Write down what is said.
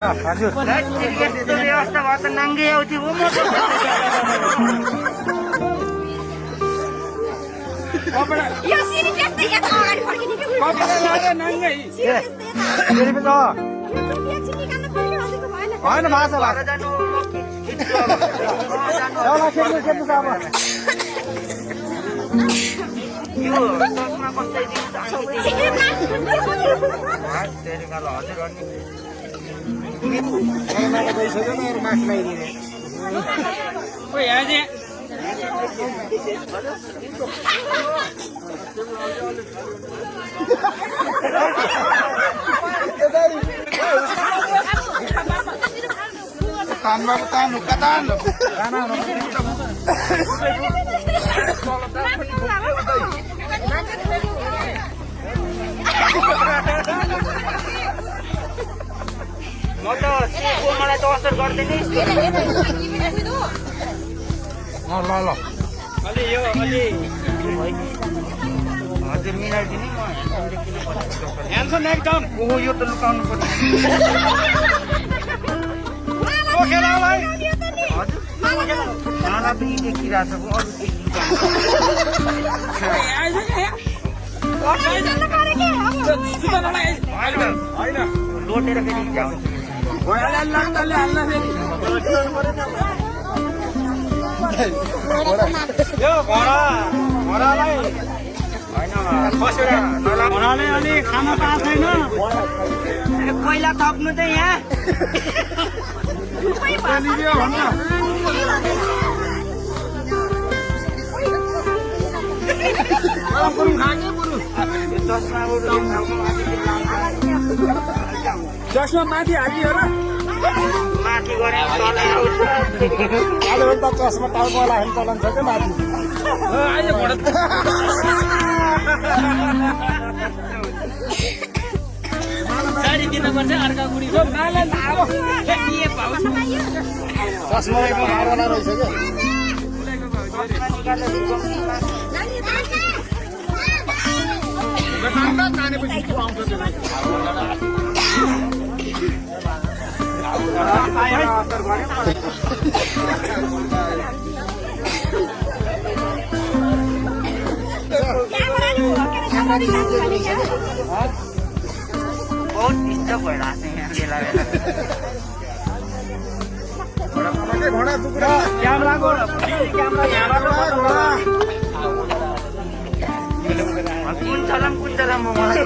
हजुर यस्तो व्यवस्था भयो त नाङ्गे आउँथ्यो हो म यो सिरी त्यस्तै यता अगाडि फर्किने के कपडा लाएर नाङ्गै फेरि पनि होइन भाषा भाषा जानु एउटा खेल्नु छ अब यो चस्मा कसै दिन्छ हजुर अनि गइसक्यो न अरू मास्क लगाइदिने ओइ आजे तान बाबु तान कतान म त सिएको मलाई त असर गर्दैन ल ल अलि यो अलि हजुर मिलाइदिने म ह्यान्डसन एकदम ओहो यो त लुकाउनु पर्छ रोकेर भाइ हजुर नाला पनि देखिरहेको छ अरू होइन लोटेर फेरि जान्छ यो घोडालाई घोडाले अलि खान पाएको छैन पहिला थप्नु त यहाँ चस्मा माथि हालियो र माथि गरे तलै आउँछ आज त चस्मा टाउकोवाला हेर्नु चलाउँछ क्या माथि अहिले घोडा गाडी दिनुपर्छ अर्का बुढी चस्मा हारवाला रहेछ क्या तानेपछि आउँछ बहुत डिस्टर्ब भइरहेको छ यहाँ बेला बेला घोडा टुक्रा क्यामेराको कुन चलाम मलाई